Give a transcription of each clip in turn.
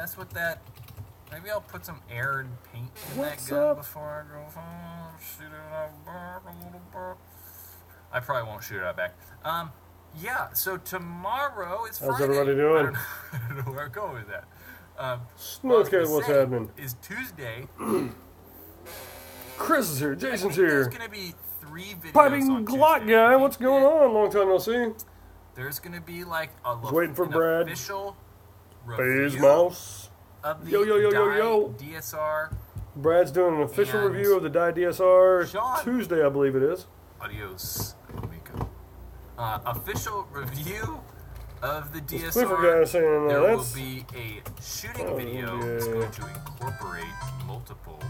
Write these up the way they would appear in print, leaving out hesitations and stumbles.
mess with that. Maybe I'll put some air and paint in What's that gun up? before I go shoot it out back a little bit. I probably won't shoot it out back. Yeah, so tomorrow is Friday. How's everybody doing? I don't know where I'm going with that. Snowcat, what's happening? Is Tuesday. Chris is here. Jason's There's here. going to be 3 videos Piping on Glock Tuesday. guy, what's going on? Long time no see. There's going to be like a waiting for Brad. official Phase review Mouse. of the Yo. DSR. Brad's doing an official And review of the Die DSR Sean. Tuesday, I believe it is. Adios, amigo. Official review of the DSR. Clifford guy saying There will that's be a shooting video that's going to incorporate multiple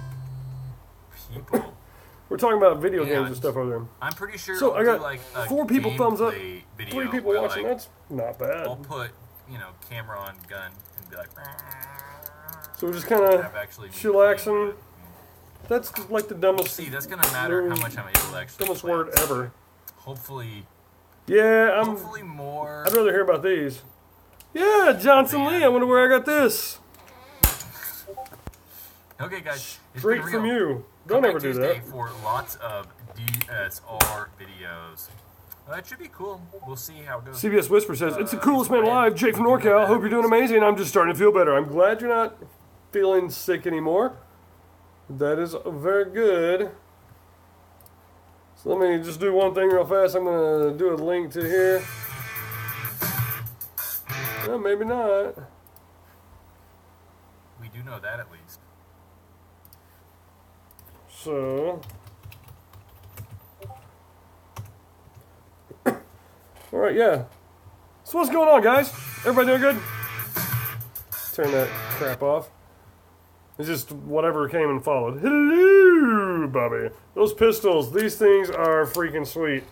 people. we're talking about video games And and stuff over there. I'm pretty sure So I'll I got do like a 4 people thumbs up, gameplay video 3 people where, watching. like, That's not bad. I'll put, camera on gun and be like, So we're just kind of have actually chillaxing. That's like the dumbest, See, that's gonna matter how much I'm able to actually dumbest play. word ever. Hopefully Yeah, more. I'd rather hear about these. Yeah, Johnson Lee. I wonder where I got this. Okay, guys. It's Straight been from real. you. Come Don't back ever do Tuesday that. for lots of DSR videos. It should be cool. We'll see how it goes. CBS Whisper says, it's the coolest man alive. Jake from NorCal. Hope you're doing amazing. I'm just starting to feel better. I'm glad you're not feeling sick anymore. That is very good. So let me just do one thing real fast. I'm going to do a link to here. Well, maybe not. We do know that at least. So, all right, yeah. So what's going on, guys? Everybody doing good? Turn that crap off. It's just whatever came and followed. Hello, Bobby. Those pistols, these things are freaking sweet.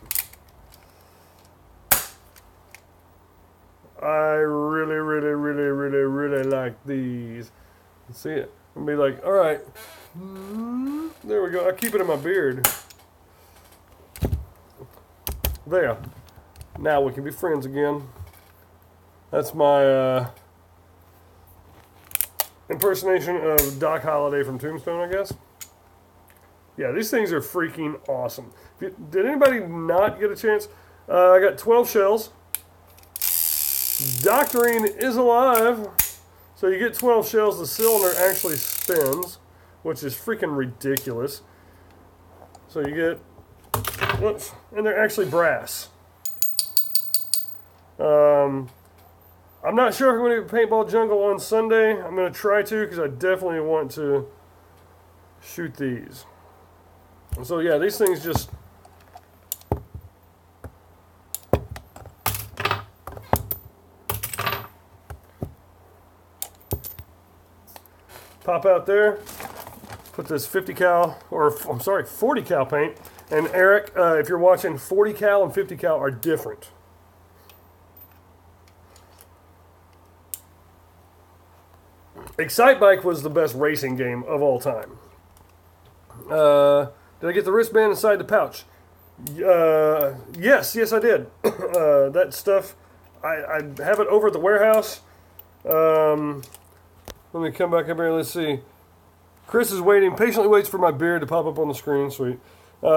I really like these. See it? And be like, all right. There we go. I keep it in my beard. There. Now we can be friends again. That's my impersonation of Doc Holliday from Tombstone, I guess. Yeah, these things are freaking awesome. Did anybody not get a chance? I got 12 shells. Doctoring is alive. So you get 12 shells. The cylinder actually spins, which is freaking ridiculous. So you get, whoops, and they're actually brass. I'm not sure if I'm going to Paintball Jungle on Sunday. I'm going to try to because I definitely want to shoot these. So yeah, these things just... pop out there, put this 50 cal, or I'm sorry, 40 cal paint. And Eric, if you're watching, 40 cal and 50 cal are different. Excitebike was the best racing game of all time. Did I get the wristband inside the pouch? Yes, I did. That stuff, I have it over at the warehouse. Let me come back up here. Let's see. Chris is waiting, patiently waits for my beard to pop up on the screen. Sweet.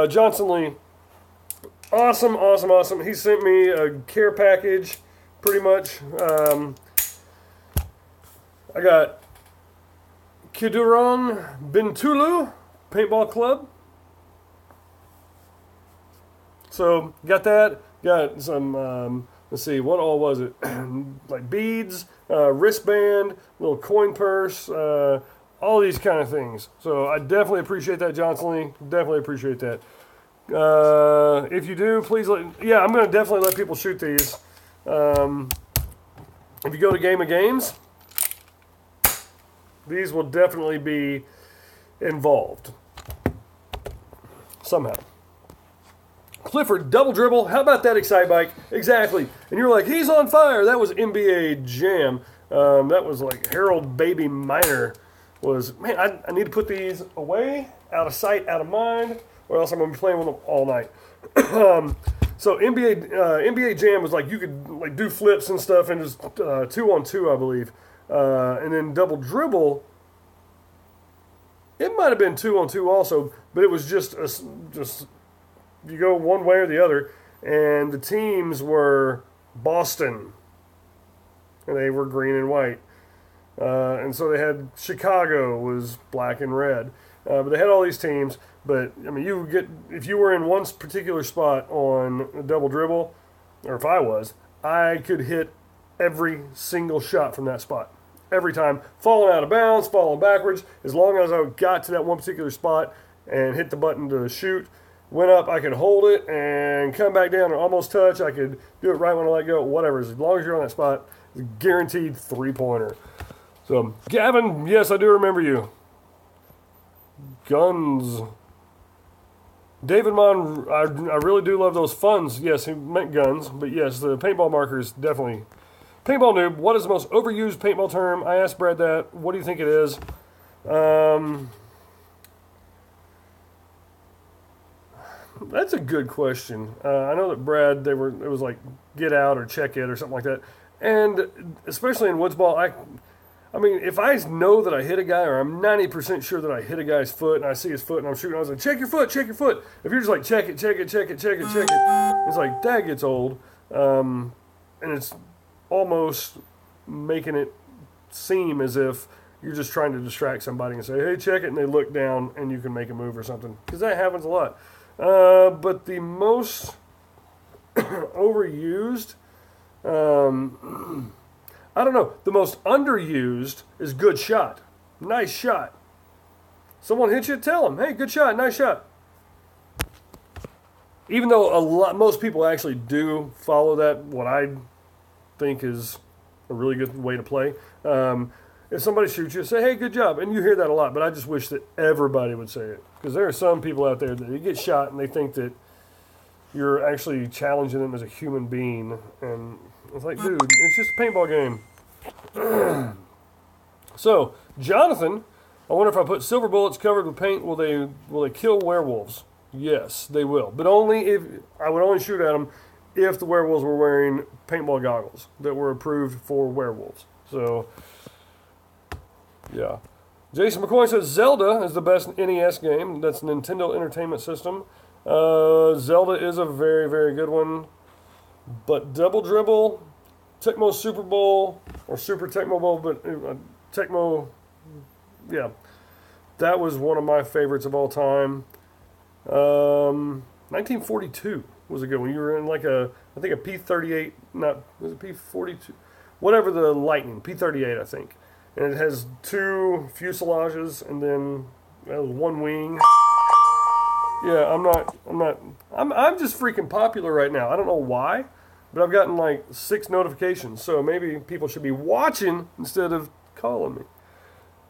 Johnson Lee. Awesome. He sent me a care package, pretty much. I got Kiduran Bintulu Paintball Club. So, got that. Got some, let's see, what all was it? Like beads, wristband, little coin purse, all these kind of things. So I definitely appreciate that, Johnson Lee. Definitely appreciate that. If you do, please I'm going to definitely let people shoot these. If you go to Game of Games, these will definitely be involved somehow. Clifford, double dribble. How about that Excitebike? Exactly. And you're like, he's on fire. That was NBA Jam. That was like Harold Baby Minor. Man, I need to put these away, out of sight, out of mind, or else I'm going to be playing with them all night. So NBA Jam was like, you could like do flips and stuff, and just 2-on-2, I believe. And then double dribble, it might have been 2-on-2 also, but it was just you go one way or the other. And the teams were Boston, and they were green and white. And so they had Chicago was black and red. But they had all these teams. But I mean, if you were in one particular spot on a double dribble, or if I was, I could hit every single shot from that spot. Every time, falling out of bounds, falling backwards, as long as I got to that one particular spot and hit the button to shoot, went up, I could hold it and come back down and almost touch. I could do it right when I let go, whatever. As long as you're on that spot, it's a guaranteed three-pointer. So, Gavin, yes, I do remember you. Guns. David Mon, I really do love those funds. Yes, he meant guns, but yes, the paintball markers definitely. Paintball noob, what is the most overused paintball term? I asked Brad that. What do you think it is? That's a good question. I know that Brad, it was like get out or check it or something like that. And especially in woods ball, I mean, if I know that I hit a guy, or I'm 90% sure that I hit a guy's foot, and I see his foot, and I'm shooting, I was like, check your foot, check your foot. If you're just like, check it, check it, check it, check it, check it, it's like, that gets old. And it's almost making it seem as if you're just trying to distract somebody and say, hey, check it, and they look down, and you can make a move or something. Because that happens a lot. But the most overused, I don't know. The most underused is good shot. Nice shot. Someone hits you, tell them, hey, good shot, nice shot. Even though most people actually do follow that, what I think is a really good way to play. If somebody shoots you, say, hey, good job. And you hear that a lot, but I just wish that everybody would say it. Because there are some people out there that they get shot and they think that you're actually challenging them as a human being. And it's like, dude, it's just a paintball game. So, Jonathan, I wonder if I put silver bullets covered with paint, will they kill werewolves? Yes, they will. But only if, I would only shoot at them if the werewolves were wearing paintball goggles that were approved for werewolves. So, yeah. Jason McCoy says Zelda is the best NES game. That's Nintendo Entertainment System. Zelda is a very, very good one. But Double Dribble, Tecmo Super Bowl, or Super Tecmo Bowl, but Tecmo, yeah. That was one of my favorites of all time. 1942 was a good one. You were in like I think a P-38, was it P-42? Whatever the Lightning, P-38 I think. And it has two fuselages and then one wing. Yeah, I'm just freaking popular right now. I don't know why, but I've gotten like 6 notifications. So maybe people should be watching instead of calling me.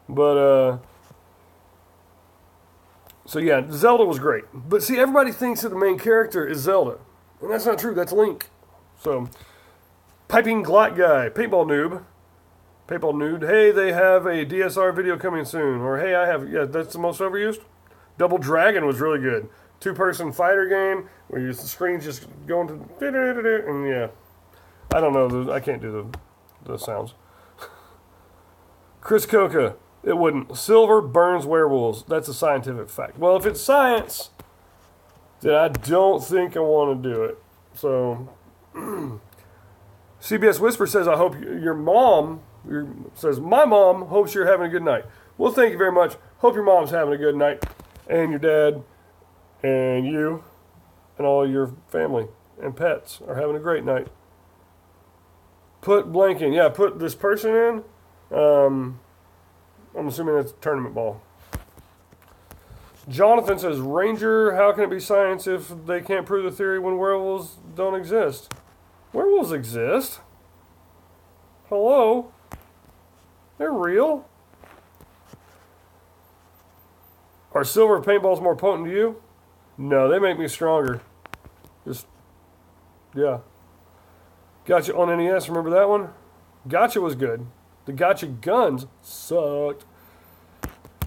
But, so yeah, Zelda was great. But see, everybody thinks that the main character is Zelda. And that's not true, that's Link. So, Piping Glock Guy, Paintball Noob. Paintball Nude, hey, they have a DSR video coming soon. Or, hey, yeah, that's the most overused. Double Dragon was really good. 2-person fighter game where the screen's just going to, and yeah. I don't know, I can't do the sounds. Chris Coca, it wouldn't. Silver burns werewolves. That's a scientific fact. Well, if it's science, then I don't think I want to do it. So, CBS Whisper says, I hope your mom... says, my mom hopes you're having a good night. Well, thank you very much. Hope your mom's having a good night. And your dad and you and all your family and pets are having a great night. Put blank in. Yeah, put this person in. I'm assuming that's tournament ball. Jonathan says, Ranger, how can it be science if they can't prove the theory when werewolves don't exist? Werewolves exist. Hello? They're real. Are silver paintballs more potent to you? No, they make me stronger. Just, yeah. Gotcha on NES, remember that one? Gotcha was good. The Gotcha guns sucked.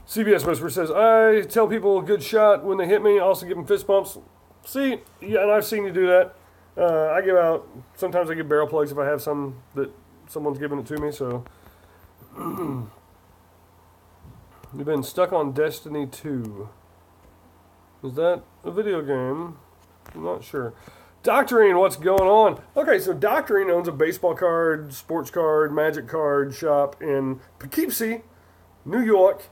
CBS Whisper says, I tell people a good shot when they hit me. I also give them fist bumps. See, yeah, and I've seen you do that. Sometimes I give barrel plugs if I have some that someone's giving it to me, so... You've been stuck on Destiny 2. Is that a video game? I'm not sure. Doctorine, what's going on? Okay, so Doctorine owns a baseball card, sports card, magic card shop in Poughkeepsie, New York,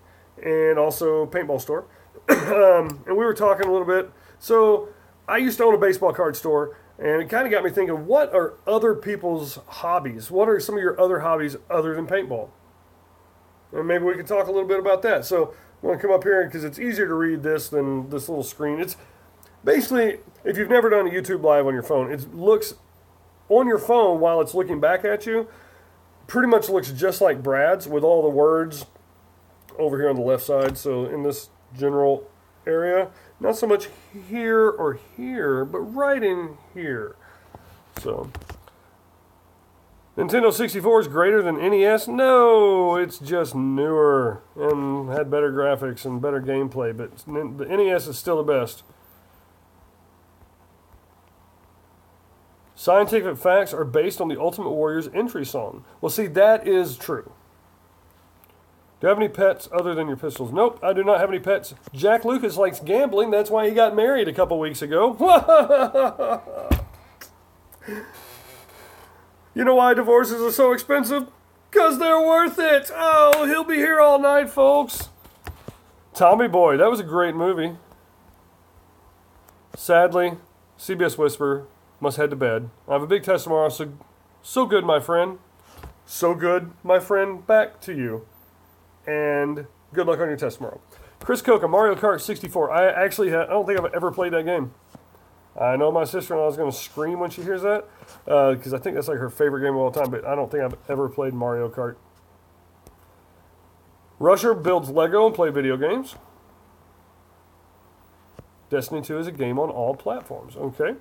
and also paintball store. And we were talking a little bit. So I used to own a baseball card store, and it kind of got me thinking, what are other people's hobbies? What are some of your other hobbies other than paintball? And maybe we can talk a little bit about that. So I'm going to come up here because it's easier to read this than this little screen. It's basically, if you've never done a YouTube Live on your phone, it looks on your phone while it's looking back at you, pretty much looks just like Brad's with all the words over here on the left side. So in this general area, not so much here or here, but right in here. So Nintendo 64 is greater than NES? No, it's just newer and had better graphics and better gameplay, but the NES is still the best. Scientific facts are based on the Ultimate Warrior's entry song. Well, see, that is true. Do you have any pets other than your pistols? Nope, I do not have any pets. Jack Lucas likes gambling. That's why he got married a couple weeks ago. You know why divorces are so expensive? Because they're worth it. Oh, he'll be here all night, folks. Tommy Boy, that was a great movie. Sadly, CBS Whisper must head to bed. I have a big test tomorrow, so good, my friend. So good, my friend. Back to you. And good luck on your test tomorrow. Chris Coca, Mario Kart 64. I don't think I've ever played that game. I know my sister-in-law is going to scream when she hears that, because I think that's like her favorite game of all time, but I don't think I've ever played Mario Kart. Rusher builds Lego and play video games. Destiny 2 is a game on all platforms. Okay.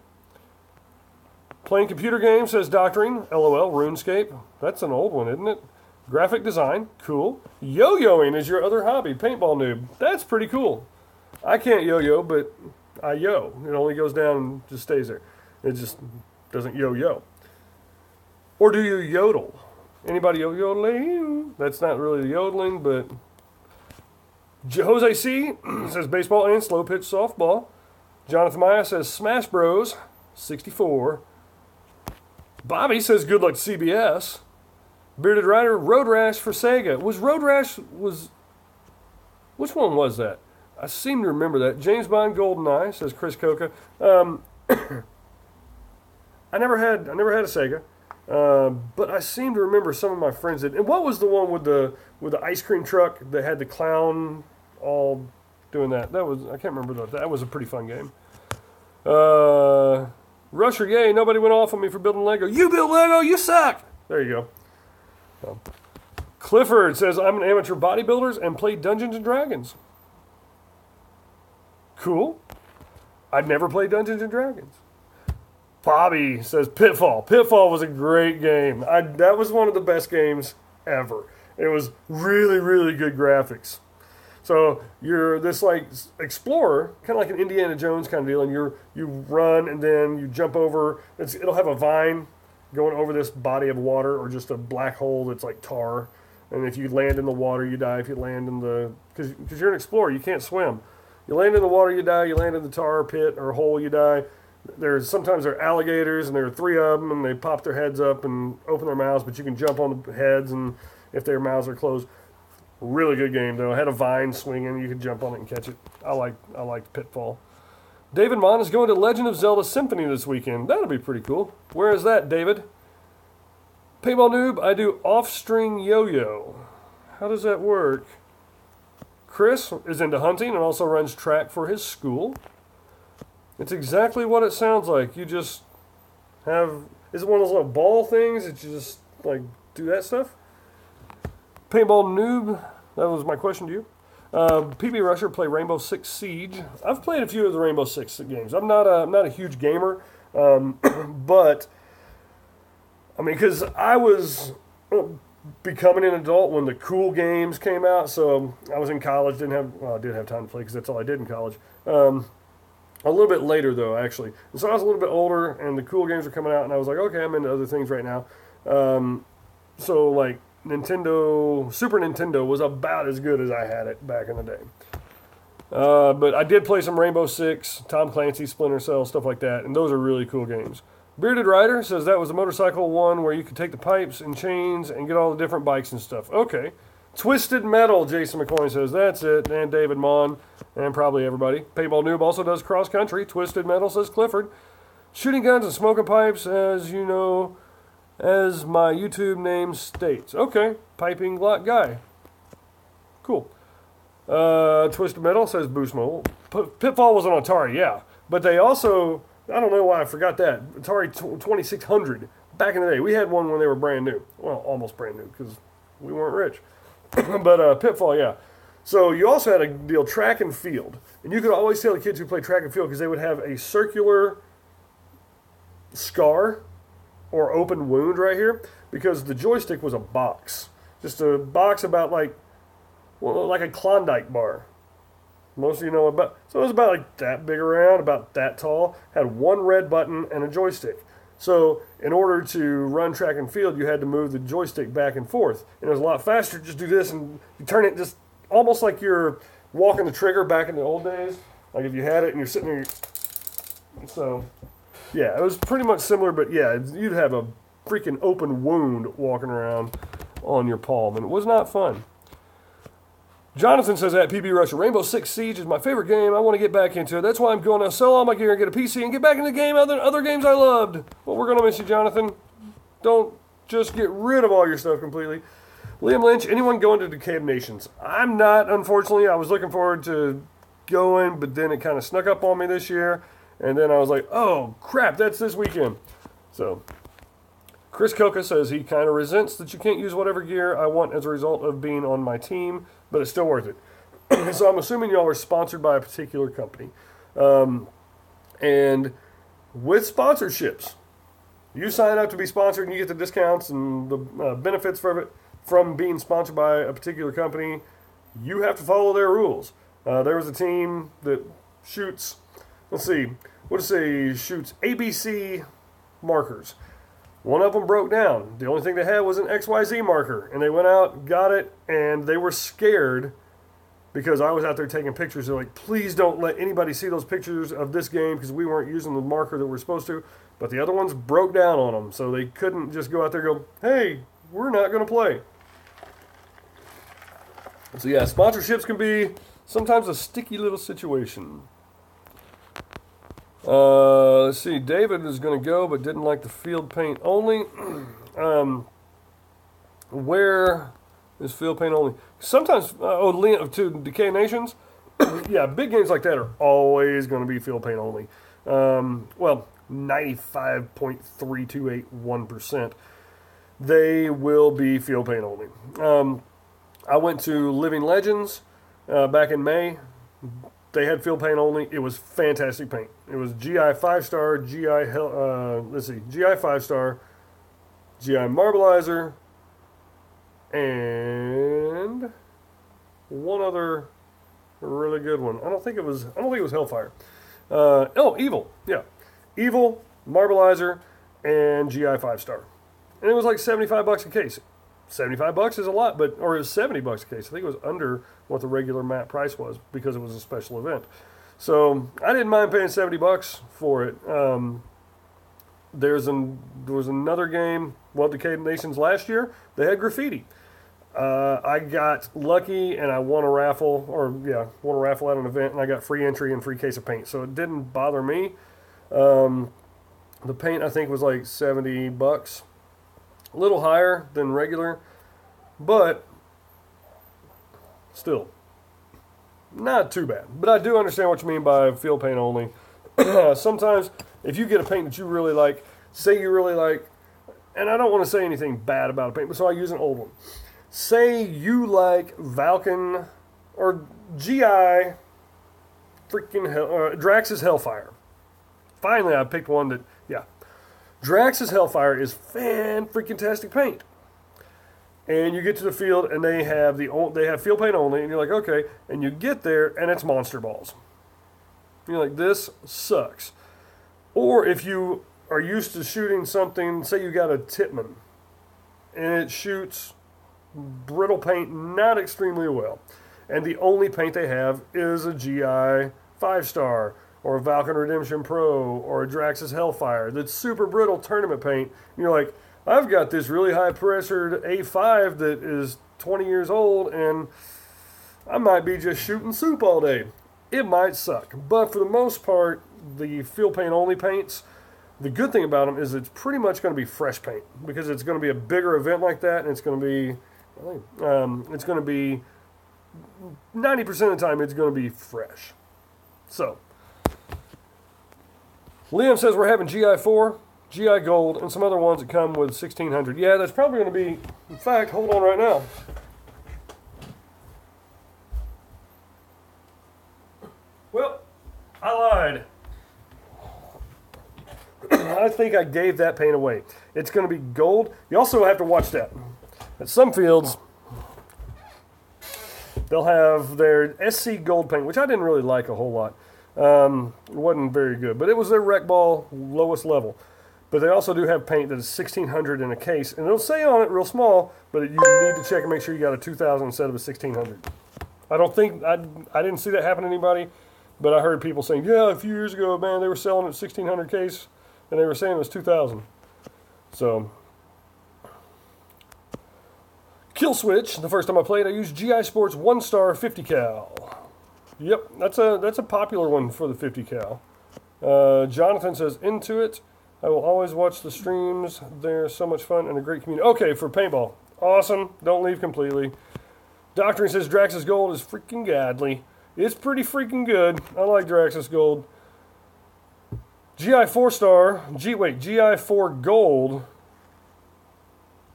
Playing computer games, says Doctrine. LOL, RuneScape. That's an old one, isn't it? Graphic design. Cool. Yo-yoing is your other hobby. Paintball noob. That's pretty cool. I can't yo-yo, but I yo. It only goes down and just stays there. It just doesn't yo-yo. Or do you yodel? Anybody yodeling? That's not really yodeling, but Jose C says baseball and slow pitch softball. Jonathan Maya says Smash Bros. 64. Bobby says good luck to CBS. Bearded Rider, Road Rash for Sega. Which one was that? I seem to remember that. James Bond GoldenEye, says Chris Coca. I never had a Sega, but I seem to remember some of my friends did. And what was the one with the ice cream truck that had the clown all doing that? I can't remember that. That was a pretty fun game. Rusher, yay! Nobody went off on me for building Lego. You build Lego, you suck. There you go. Clifford says I'm an amateur bodybuilder and play Dungeons and Dragons. Cool. I'd never played Dungeons and Dragons. Bobby says Pitfall. Pitfall was a great game. That was one of the best games ever. It was really, really good graphics. So you're this like explorer, kind of like an Indiana Jones kind of deal, and you run and then you jump over. It'll have a vine going over this body of water or just a black hole that's like tar. And if you land in the water, you die. If you land in because you're an explorer, you can't swim. You land in the water, you die. You land in the tar pit or hole, you die. Sometimes there are alligators, and there are 3 of them, and they pop their heads up and open their mouths, but you can jump on the heads, and if their mouths are closed. Really good game, though. I had a vine swinging. You could jump on it and catch it. I liked Pitfall. David Mon is going to Legend of Zelda Symphony this weekend. That'll be pretty cool. Where is that, David? Paintball noob, I do off-string yo-yo. How does that work? Chris is into hunting and also runs track for his school. It's exactly what it sounds like. You just have... Is it one of those little ball things that you just, like, do that stuff? Paintball noob, that was my question to you. PB Rusher, play Rainbow Six Siege. I've played a few of the Rainbow Six games. I'm not a huge gamer, but... I mean, because I was becoming an adult when the cool games came out, so I was in college, I did have time to play because that's all I did in college. A little bit later, though, actually. And so I was a little bit older, and the cool games were coming out, and I was like, okay, I'm into other things right now. So, like, Super Nintendo was about as good as I had it back in the day. But I did play some Rainbow Six, Tom Clancy, Splinter Cell, stuff like that, and those are really cool games. Bearded Rider says that was the motorcycle one where you could take the pipes and chains and get all the different bikes and stuff. Okay. Twisted Metal, Jason McCoy says, that's it. And David Mon, and probably everybody. Paintball Noob also does cross country. Twisted Metal, says Clifford. Shooting guns and smoking pipes, as you know, as my YouTube name states. Okay. Piping Glock guy. Cool. Twisted Metal says Boost Mobile. Pitfall was on Atari, yeah. But they also, I don't know why I forgot that. Atari 2600. Back in the day. We had one when they were brand new. Well, almost brand new because we weren't rich. But Pitfall, yeah. So you also had a deal track and field. And you could always tell the kids who played track and field because they would have a circular scar or open wound right here because the joystick was a box. Just a box about like a Klondike bar. Most of you know about. So it was about like that big around, about that tall. Had one red button and a joystick. So in order to run track and field, you had to move the joystick back and forth. And it was a lot faster to just do this and you turn it just almost like you're walking the trigger back in the old days. Like if you had it and you're sitting there. So, yeah, it was pretty much similar, but yeah, you'd have a freaking open wound walking around on your palm. And it was not fun. Jonathan says at PB Russia, Rainbow Six Siege is my favorite game. I want to get back into it. That's why I'm going to sell all my gear and get a PC and get back into the game other games I loved. Well, we're going to miss you, Jonathan. Don't just get rid of all your stuff completely. Liam Lynch, anyone going to Decay of Nations? I'm not, unfortunately. I was looking forward to going, but then it kind of snuck up on me this year. And then I was like, oh, crap, that's this weekend. So, Chris Coca says he kind of resents that you can't use whatever gear I want as a result of being on my team, but it's still worth it. So I'm assuming y'all are sponsored by a particular company. And with sponsorships, you sign up to be sponsored and you get the discounts and the benefits from being sponsored by a particular company. You have to follow their rules. There was a team that shoots, shoots ABC markers. One of them broke down. The only thing they had was an XYZ marker. And they went out, got it, and they were scared because I was out there taking pictures. They're like, please don't let anybody see those pictures of this game because we weren't using the marker that we're supposed to. But the other ones broke down on them. So they couldn't just go out there and go, hey, we're not going to play. So yeah, sponsorships can be sometimes a sticky little situation. Let's see. David is going to go, but didn't like the field paint only. Where is field paint only? Sometimes, to Decay Nations. Yeah, big games like that are always going to be field paint only. 95.3281%. They will be field paint only. I went to Living Legends back in May. They had field paint only. It was fantastic paint. It was GI 5-star, GI 5-star, GI Marbleizer, and one other really good one. I don't think it was Hellfire. Evil. Yeah. Evil, Marbleizer, and GI 5-star. And it was like $75 a case. $75 is a lot, or it was $70 a case. I think it was under what the regular map price was because it was a special event. So I didn't mind paying $70 for it. There was another game, Decay Nations last year. They had graffiti. I got lucky and I won a raffle, at an event, and I got free entry and free case of paint. So it didn't bother me. The paint I think was like $70. A little higher than regular, but still not too bad. But I do understand what you mean by field paint only. Sometimes if you get a paint that you really like, and I don't want to say anything bad about a paint, but so I use an old one. Say you like Valken or GI Drax's Hellfire. Finally, I picked one that, Drax's Hellfire is fan-freaking-tastic paint. And you get to the field, and they have field paint only, and you're like, okay. And you get there, and it's monster balls. You're like, this sucks. Or if you are used to shooting something, say you got a Titman, and it shoots brittle paint, not extremely well. And the only paint they have is a GI 5-star or a Valken Redemption Pro or a Draxxus Hellfire that's super brittle tournament paint. And you're like, I've got this really high pressured A5 that is 20 years old and I might be just shooting soup all day. It might suck. But for the most part, the field paint only paints, the good thing about them is it's pretty much going to be fresh paint because it's going to be a bigger event like that, and it's going to be, it's going to be 90% of the time it's going to be fresh. So, Liam says we're having GI4, GI Gold, and some other ones that come with 1600. Yeah, that's probably going to be, in fact, hold on right now. Well, I lied. I think I gave that paint away. It's going to be gold. You also have to watch that. At some fields, they'll have their SC gold paint, which I didn't really like a whole lot. It wasn't very good, but it was their rec ball lowest level. But they also do have paint that is 1600 in a case, and it'll say on it real small, but you need to check and make sure you got a 2000 instead of a 1600. I don't think, I didn't see that happen to anybody, but I heard people saying, yeah, a few years ago, man, they were selling it 1600 case, and they were saying it was 2000. So, Kill Switch, the first time I played, I used GI Sports 1-star 50 cal. Yep, that's a popular one for the 50 cal. Jonathan says, into it. I will always watch the streams. They're so much fun and a great community. Okay, for paintball. Awesome. Don't leave completely. Doctoring says Draxxus Gold is freaking godly. It's pretty freaking good. I like Draxxus Gold. GI 4-star, GI 4 Gold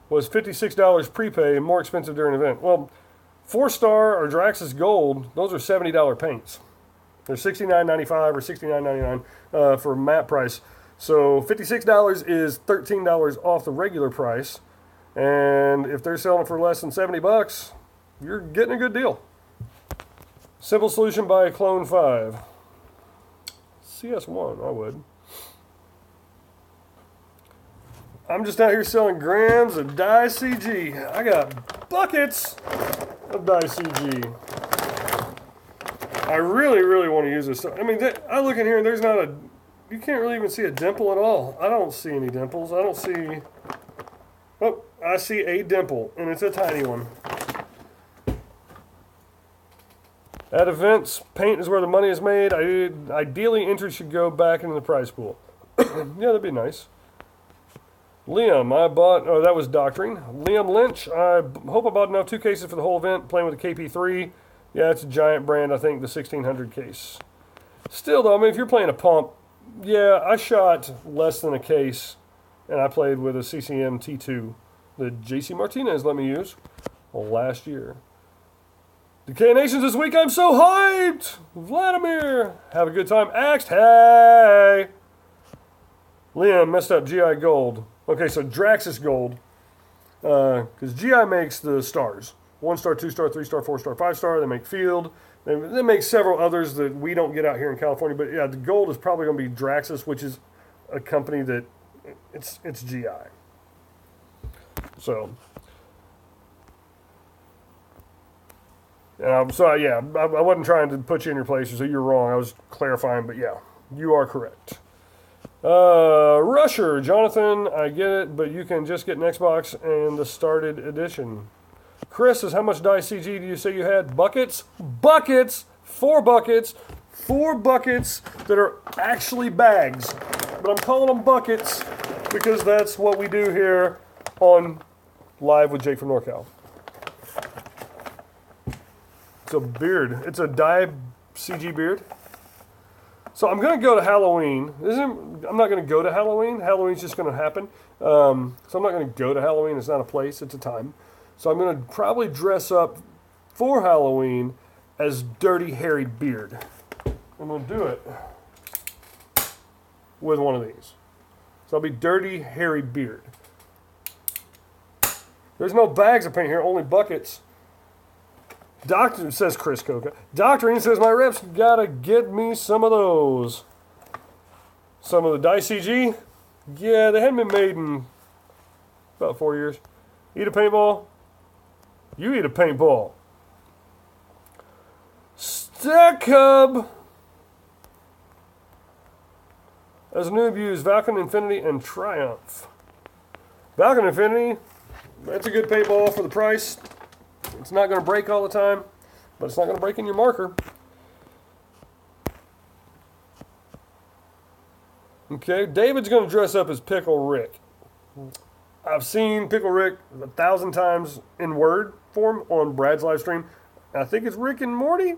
was $56 prepay, more expensive during an event. Well, 4-star or Draxxus Gold, those are $70 paints. They're $69.95 or $69.99 for map price. So $56 is $13 off the regular price. And if they're selling it for less than $70, you're getting a good deal. Simple Solution by Clone 5. CS1, I would. I'm just out here selling grams of dye CG. I got buckets of dye CG. I really, really want to use this. I mean, I look in here and there's not a, you can't really even see a dimple at all. I don't see any dimples. I don't see, oh, I see a dimple, and it's a tiny one. At events, paint is where the money is made. Ideally, entry should go back into the prize pool. Yeah, that'd be nice. Liam, I bought, oh, that was Doctoring. Liam Lynch, I hope I bought enough 2 cases for the whole event, playing with the KP3. Yeah, it's a giant brand, I think, the 1600 case. Still, though, I mean, if you're playing a pump, yeah, I shot less than a case, and I played with a CCM T2 that JC Martinez let me use last year. Decay Nations this week, I'm so hyped! Vladimir, have a good time. Axed, hey! Liam messed up GI Gold. Okay, so Draxxus Gold, because GI makes the stars. 1-star, 2-star, 3-star, 4-star, 5-star. They make field. They make several others that we don't get out here in California. But yeah, the gold is probably going to be Draxxus, which is a company that it's GI. So, yeah, I wasn't trying to put you in your place, so you're wrong. I was clarifying, but yeah, you are correct. Rusher, Jonathan, I get it, but you can just get an Xbox and the started edition. Chris says, how much dye CG do you say you had? Buckets? Buckets! 4 buckets. 4 buckets that are actually bags. But I'm calling them buckets because that's what we do here on Live with Jake from NorCal. It's a beard. It's a dye CG beard. So I'm going to go to Halloween. I'm not going to go to Halloween. Halloween's just going to happen. So I'm not going to go to Halloween. It's not a place. It's a time. So I'm going to probably dress up for Halloween as Dirty Hairy Beard. I'm going to do it with one of these. So I'll be Dirty Hairy Beard. There's no bags of paint here, only buckets. Doctor, says Chris Coca. Doctoring says my reps gotta get me some of those. Some of the dye CG? Yeah, they hadn't been made in about 4 years. Eat a paintball? You eat a paintball. Stack Hub. As a noob, use Valken Infinity and Triumph. Valken Infinity, that's a good paintball for the price. It's not going to break all the time, but it's not going to break in your marker. Okay, David's going to dress up as Pickle Rick. I've seen Pickle Rick 1,000 times in word form on Brad's live stream. I think it's Rick and Morty,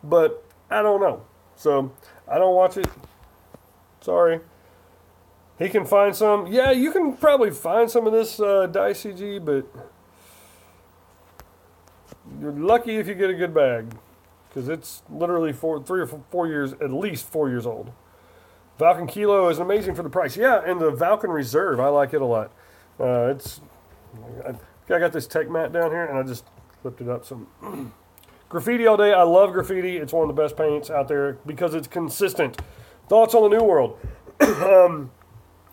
but I don't know. So I don't watch it. Sorry. He can find some. Yeah, you can probably find some of this DICG, but you're lucky if you get a good bag, because it's literally 3 or 4 years, at least 4 years old. Valken Kilo is amazing for the price. Yeah, and the Valken Reserve, I like it a lot. I got this tech mat down here, and I just flipped it up some. Graffiti all day. I love graffiti. It's one of the best paints out there because it's consistent. Thoughts on the New World?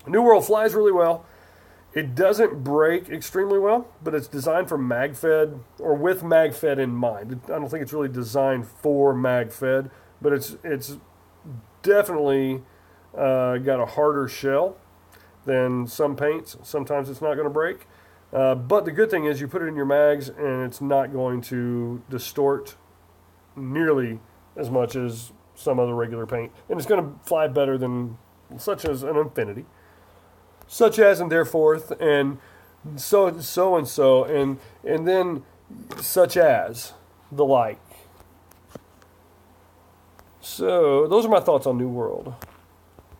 New World flies really well. It doesn't break extremely well, but it's designed for MagFed, or with MagFed in mind. I don't think it's really designed for MagFed, but it's definitely got a harder shell than some paints. Sometimes it's not going to break. But the good thing is you put it in your mags and it's not going to distort nearly as much as some other regular paint. And it's going to fly better than such as an Infinity, such as and thereforth, and so and so, and then such as the like. So those are my thoughts on New World.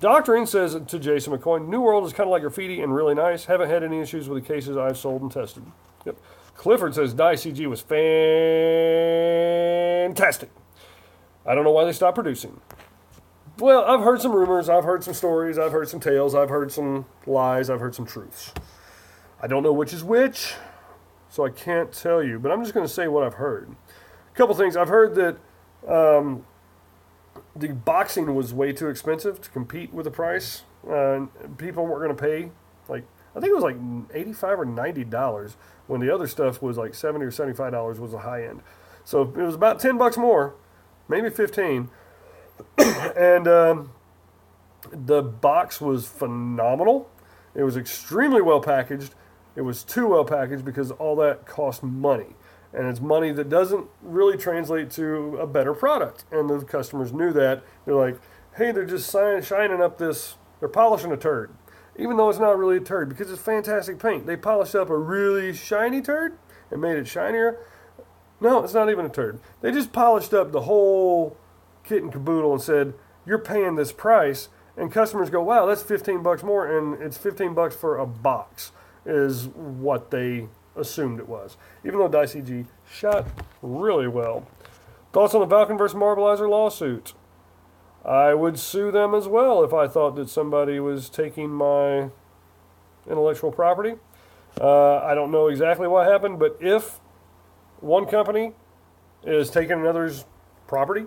Doctoring says to Jason McCoy, New World is kind of like graffiti and really nice. Haven't had any issues with the cases I've sold and tested. Yep. Clifford says DICG was fantastic. I don't know why they stopped producing. Well, I've heard some rumors, I've heard some stories, I've heard some tales, I've heard some lies, I've heard some truths. I don't know which is which, so I can't tell you, but I'm just going to say what I've heard. A couple things. I've heard that the boxing was way too expensive to compete with the price. People weren't going to pay, like, I think it was like $85 or $90 when the other stuff was like $70 or $75 was the high end. So it was about $10 more, maybe 15. And the box was phenomenal. It was extremely well packaged. It was too well packaged because all that cost money. And it's money that doesn't really translate to a better product. And the customers knew that. They're like, hey, they're just shining up this, they're polishing a turd. Even though it's not really a turd, because it's fantastic paint. They polished up a really shiny turd and made it shinier. No, it's not even a turd. They just polished up the whole kit and caboodle and said, you're paying this price. And customers go, wow, that's $15 more, and it's $15 for a box, is what they assumed it was. Even though DICG shot really well. Thoughts on the Valken versus Marbleizer lawsuit? I would sue them as well if I thought that somebody was taking my intellectual property. I don't know exactly what happened, but if one company is taking another's property,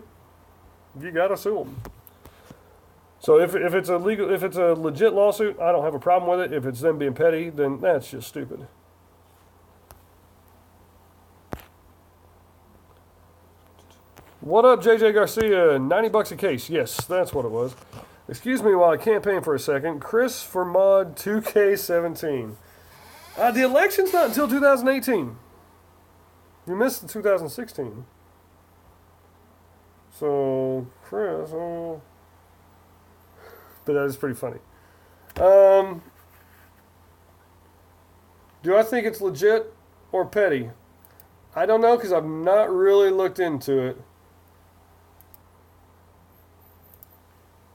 you gotta sue them. So if it's a legit lawsuit, I don't have a problem with it. If it's them being petty, then that's just stupid. What up, JJ Garcia? $90 a case. Yes, that's what it was. Excuse me while I campaign for a second. Chris for mod 2K17. The election's not until 2018. You missed the 2016. So, Chris, but that is pretty funny. Do I think it's legit or petty? I don't know because I've not really looked into it.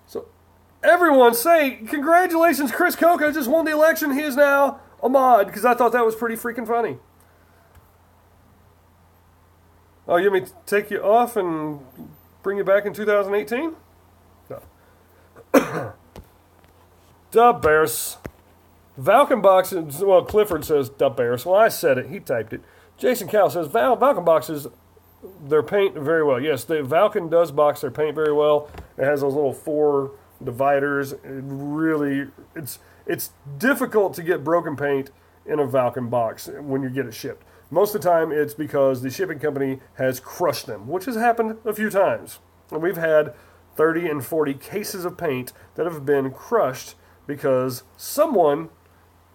So, everyone say, congratulations, Chris Coca just won the election. He is now a mod, because I thought that was pretty freaking funny. Oh, you want me to take you off and bring you back in 2018? No. Dub Bears. Valken boxes, well, Clifford says Dub Bears. Well, I said it. He typed it. Jason Cow says Valken boxes their paint very well. Yes, the Valken does box their paint very well. It has those little 4 dividers. It's difficult to get broken paint in a Valken box when you get it shipped. Most of the time, it's because the shipping company has crushed them, which has happened a few times. And we've had 30 and 40 cases of paint that have been crushed because someone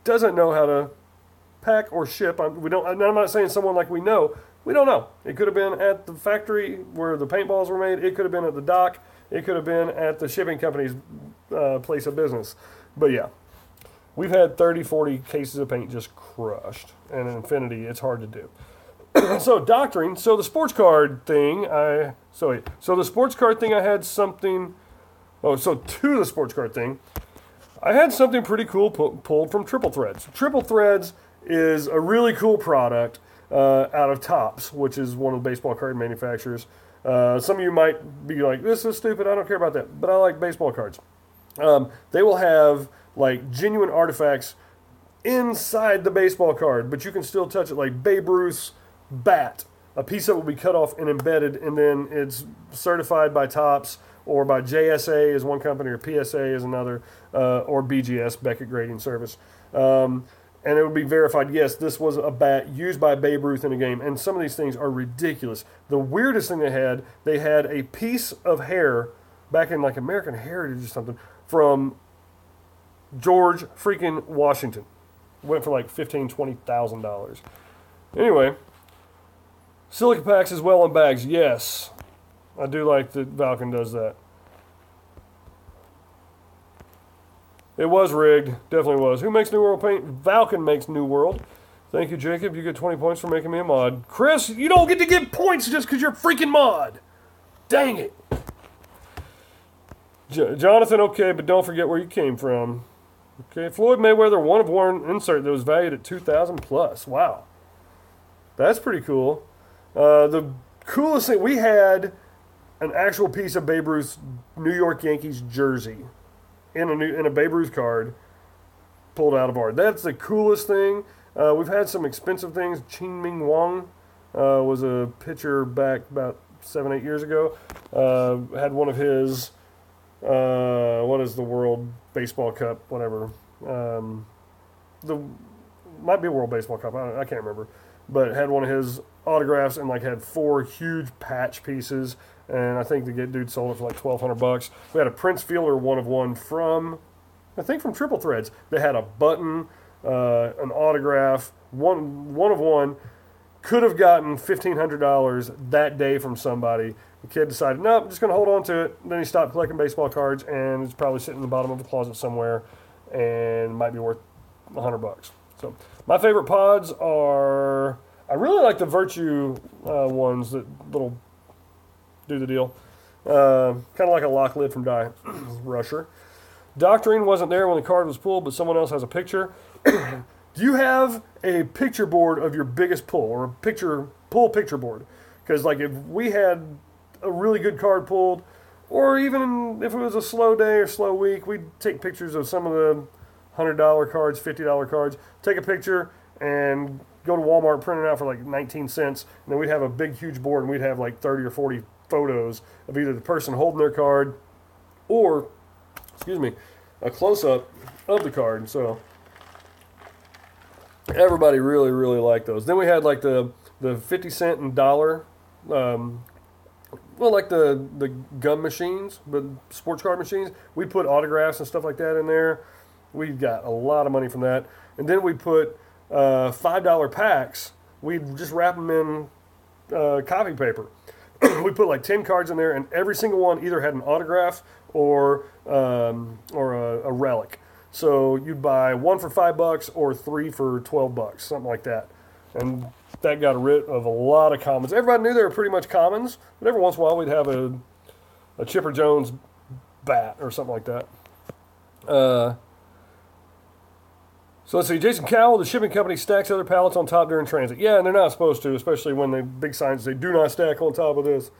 doesn't know how to pack or ship. I'm not saying someone like we know. We don't know. It could have been at the factory where the paintballs were made. It could have been at the dock. It could have been at the shipping company's place of business. But yeah, we've had 30, 40 cases of paint just crushed. And in Infinity, it's hard to do. So doctoring. So the sports card thing, So the sports card thing, I had something. Oh, so to the sports card thing, I had something pretty cool pulled from Triple Threads. Triple Threads is a really cool product out of Topps, which is one of the baseball card manufacturers. Some of you might be like, "This is stupid. I don't care about that," but I like baseball cards. They will have like genuine artifacts inside the baseball card, but you can still touch it, like Babe Ruth's bat. A piece that will be cut off and embedded, and then it's certified by Topps or by JSA is one company, or PSA is another, or BGS, Beckett Grading Service. And it would be verified, yes, this was a bat used by Babe Ruth in a game. And some of these things are ridiculous. The weirdest thing they had a piece of hair, back in like American Heritage or something, from George freaking Washington. Went for like $15,000, $20,000. Anyway, silica packs as well on bags, yes. I do like that Valken does that. It was rigged. Definitely was. Who makes New World paint? Valken makes New World. Thank you, Jacob. You get 20 points for making me a mod. Chris, you don't get to get points just because you're a freaking mod. Dang it. Jonathan, okay, but don't forget where you came from. Okay, Floyd Mayweather one of one insert that was valued at $2,000 plus. Wow. That's pretty cool. The coolest thing, we had an actual piece of Babe Ruth's New York Yankees jersey in a Babe Ruth card pulled out of art. That's the coolest thing. We've had some expensive things. Ching Ming Wong was a pitcher back about 7-8 years ago. Had one of his, what is the World Baseball Cup, whatever. Might be a World Baseball Cup, I can't remember. But had one of his autographs and like had 4 huge patch pieces. And I think the dude sold it for like $1,200. We had a Prince Fielder one of one from Triple Threads. They had a button, an autograph, one of one. Could have gotten $1,500 that day from somebody. The kid decided, nope, I'm just going to hold on to it. Then he stopped collecting baseball cards, and it's probably sitting in the bottom of the closet somewhere, and might be worth $100. So my favorite pods are, I really like the Virtue ones, that little do the deal. Kind of like a lock lid from Die Rusher. Doctoring wasn't there when the card was pulled, but someone else has a picture. Do you have a picture board of your biggest pull, or a picture board? Because like if we had a really good card pulled, or even if it was a slow day or slow week, we'd take pictures of some of the $100 cards, $50 cards, take a picture and go to Walmart, print it out for like 19 cents, and then we'd have a big, huge board, and we'd have like 30 or 40 photos of either the person holding their card or, a close-up of the card. So everybody really, really liked those. Then we had like the 50 cent and dollar, like the gum machines, but sports card machines. We put autographs and stuff like that in there. We got a lot of money from that. And then we put $5 packs. We'd just wrap them in copy paper. We put like 10 cards in there, and every single one either had an autograph or a relic. So you'd buy 1 for $5 or 3 for $12, something like that. And that got rid of a lot of commons. Everybody knew they were pretty much commons, but every once in a while we'd have a Chipper Jones bat or something like that. So let's see, Jason Cowell, the shipping company stacks other pallets on top during transit. Yeah, and they're not supposed to, especially when the big signs say, do not stack on top of this.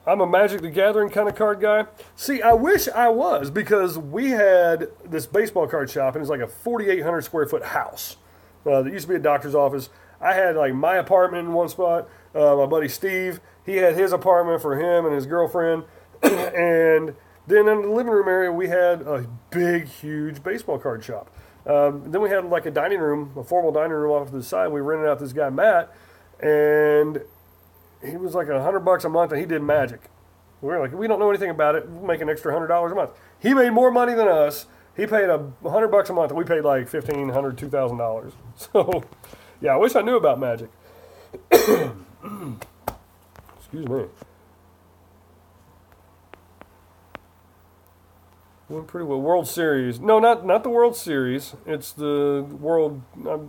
I'm a Magic the Gathering kind of card guy. See, I wish I was, because we had this baseball card shop, and it's like a 4,800 square foot house. That used to be a doctor's office. I had like my apartment in one spot. My buddy Steve, he had his apartment for him and his girlfriend. And then in the living room area, we had a big, huge baseball card shop. Then we had like a dining room, a formal dining room off to the side. We rented out this guy, Matt, and he was like $100 a month, and he did magic. We were like, we don't know anything about it. We'll make an extra $100 a month. He made more money than us. He paid $100 a month, and we paid like $1,500, $2,000. So, yeah, I wish I knew about magic. Excuse me. Went pretty well. World Series. No, not the World Series. It's the World.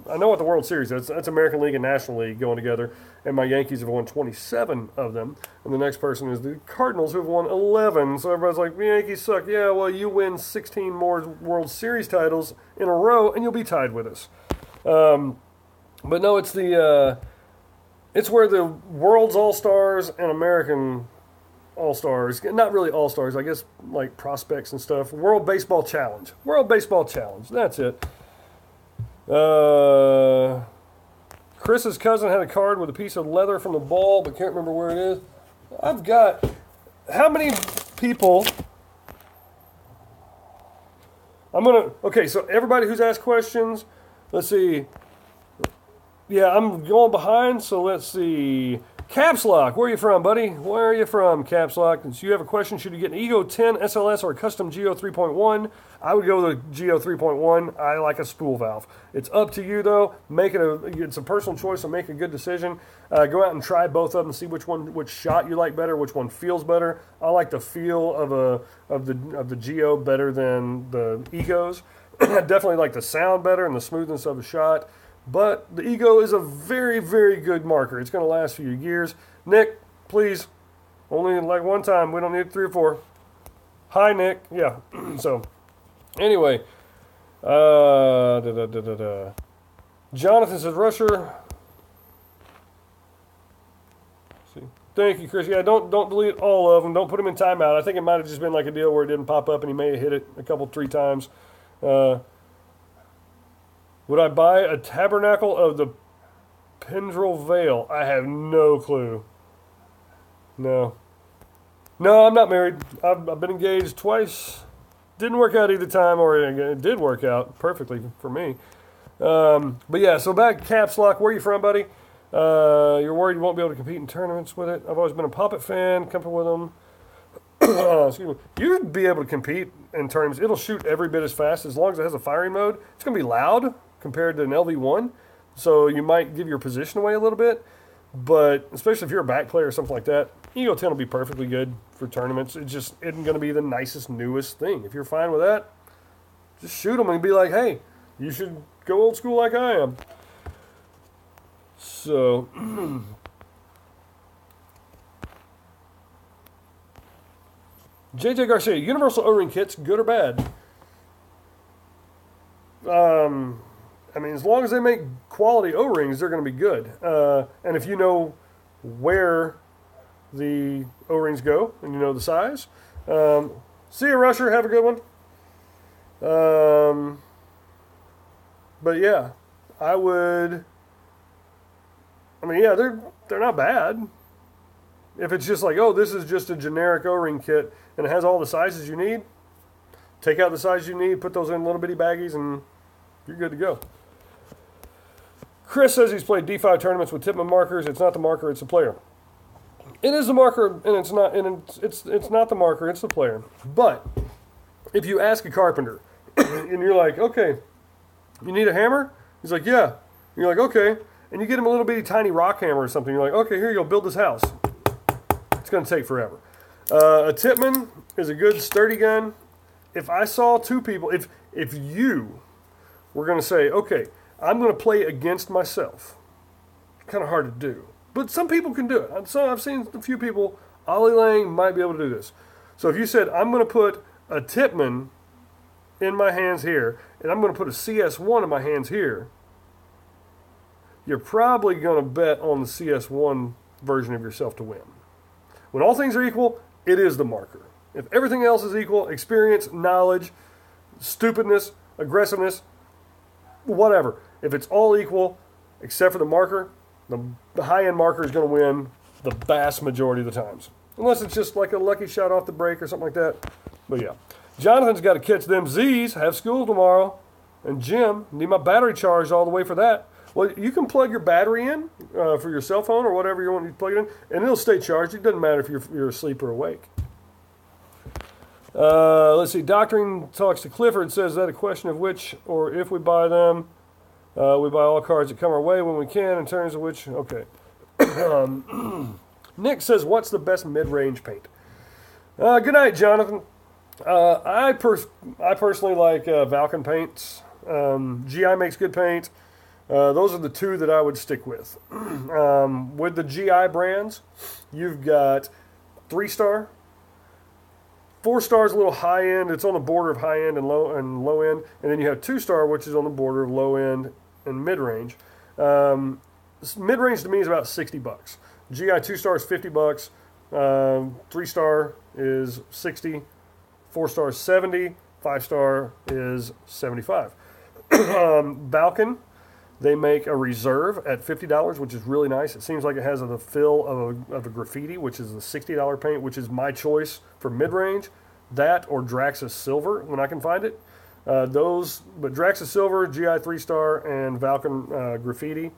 I know what the World Series is. That's American League and National League going together. And my Yankees have won 27 of them. And the next person is the Cardinals, who have won 11. So everybody's like, the Yankees suck. Yeah, well, you win 16 more World Series titles in a row, and you'll be tied with us. But no, it's it's where the world's All-Stars and American All-Stars, not really All-Stars, I guess like prospects and stuff. World Baseball Challenge. World Baseball Challenge. That's it. Chris's cousin had a card with a piece of leather from the ball, but can't remember where it is. I've got, how many people, okay, so everybody who's asked questions, let's see. Yeah, I'm going behind, so let's see. Caps Lock, where are you from, buddy? Where are you from, Caps Lock? So you have a question, should you get an Ego 10 SLS or a custom Geo 3.1? I would go with a Geo 3.1. I like a spool valve. It's up to you, though. It's a personal choice, so make a good decision. Go out and try both of them, see which shot you like better, which one feels better. I like the feel of the Geo better than the Egos. I definitely like the sound better and the smoothness of the shot. But the Ego is a very, very good marker. It's going to last for you years. Nick, please, only like one time. We don't need 3 or 4. Hi, Nick. Yeah. So, anyway. Jonathan says, Rusher. See. Thank you, Chris. Yeah, don't delete all of them. Don't put them in timeout. I think it might have just been like a deal where it didn't pop up and he may have hit it a couple, 3 times. Would I buy a Tabernacle of the Pendrell Vale? I have no clue. No, I'm not married. I've been engaged twice. Didn't work out either time, or it did work out perfectly for me. But yeah, so back Caps Lock. Where are you from, buddy? You're worried you won't be able to compete in tournaments with it. I've always been a Poppet fan, comfortable with them. Excuse me. You'd be able to compete in tournaments. It'll shoot every bit as fast as long as it has a firing mode. It's going to be loud compared to an LV1, so you might give your position away a little bit, but especially if you're a back player or something like that, Ego 10 will be perfectly good for tournaments. It just isn't going to be the nicest, newest thing. If you're fine with that, just shoot them and be like, hey, you should go old school like I am. So, JJ Garcia, Universal O-ring kits, good or bad? I mean, as long as they make quality O-rings, they're going to be good. And if you know where the O-rings go and you know the size. See you, Rusher. Have a good one. But yeah, I mean, yeah, they're not bad. If it's just like, oh, this is just a generic O-ring kit and it has all the sizes you need, take out the sizes you need, put those in little bitty baggies, and you're good to go. Chris says he's played D5 tournaments with Tippmann markers. It's not the marker, it's the player. It is the marker, and it's not the marker, it's the player. But if you ask a carpenter and you're like, okay, you need a hammer? He's like, yeah. And you're like, okay. And you get him a little bitty tiny rock hammer or something. You're like, okay, here you go, build this house. It's going to take forever. A Tippmann is a good sturdy gun. If I saw 2 people, if you were going to say, okay, I'm going to play against myself. Kind of hard to do. But some people can do it. So I've seen a few people, Ollie Lang might be able to do this. So if you said, I'm going to put a Tippmann in my hands here, and I'm going to put a CS1 in my hands here, you're probably going to bet on the CS1 version of yourself to win. When all things are equal, it is the marker. If everything else is equal, experience, knowledge, stupidness, aggressiveness, whatever. If it's all equal, except for the marker, the high-end marker is going to win the vast majority of the times. Unless it's just like a lucky shot off the break or something like that. But yeah. Jonathan's got to catch them Z's. Have school tomorrow. And Jim, need my battery charged all the way for that. Well, you can plug your battery in for your cell phone or whatever you want to plug it in, and it'll stay charged. It doesn't matter if you're asleep or awake. Let's see. Doctoring talks to Clifford, says that a question of which or if we buy them. We buy all cards that come our way when we can in terms of which. Okay. Nick says, what's the best mid-range paint? Good night, Jonathan. I personally like Valken paints. GI makes good paint. Those are the two that I would stick with. With the GI brands, you've got 3-star. 4-star is a little high end. It's on the border of high end and low end. And then you have 2-star, which is on the border of low end and mid range. Mid range to me is about $60. GI 2-star is $50. 3-star is 60. 4-star is 70. 5-star is 75. Balkan, they make a reserve at $50, which is really nice. It seems like it has the feel of a graffiti, which is the $60 paint, which is my choice for mid-range. That or Draxus Silver when I can find it. But Draxus Silver, GI 3-star, and Valken graffiti,